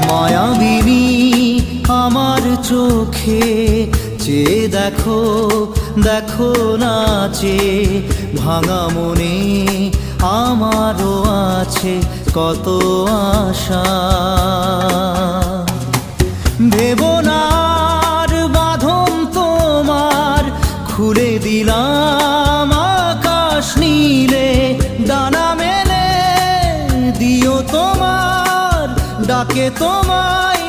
মায়াবিনী আমার চোখে চেয়ে দেখো, দেখো নাচে ভাঙা মনে আমারও আছে কত আশা। ভেবনার বাঁধন তোমার খুলে দিলাম আকাশ নীলে, ডানা মেলে দিও তোমার ডাকে তোমায়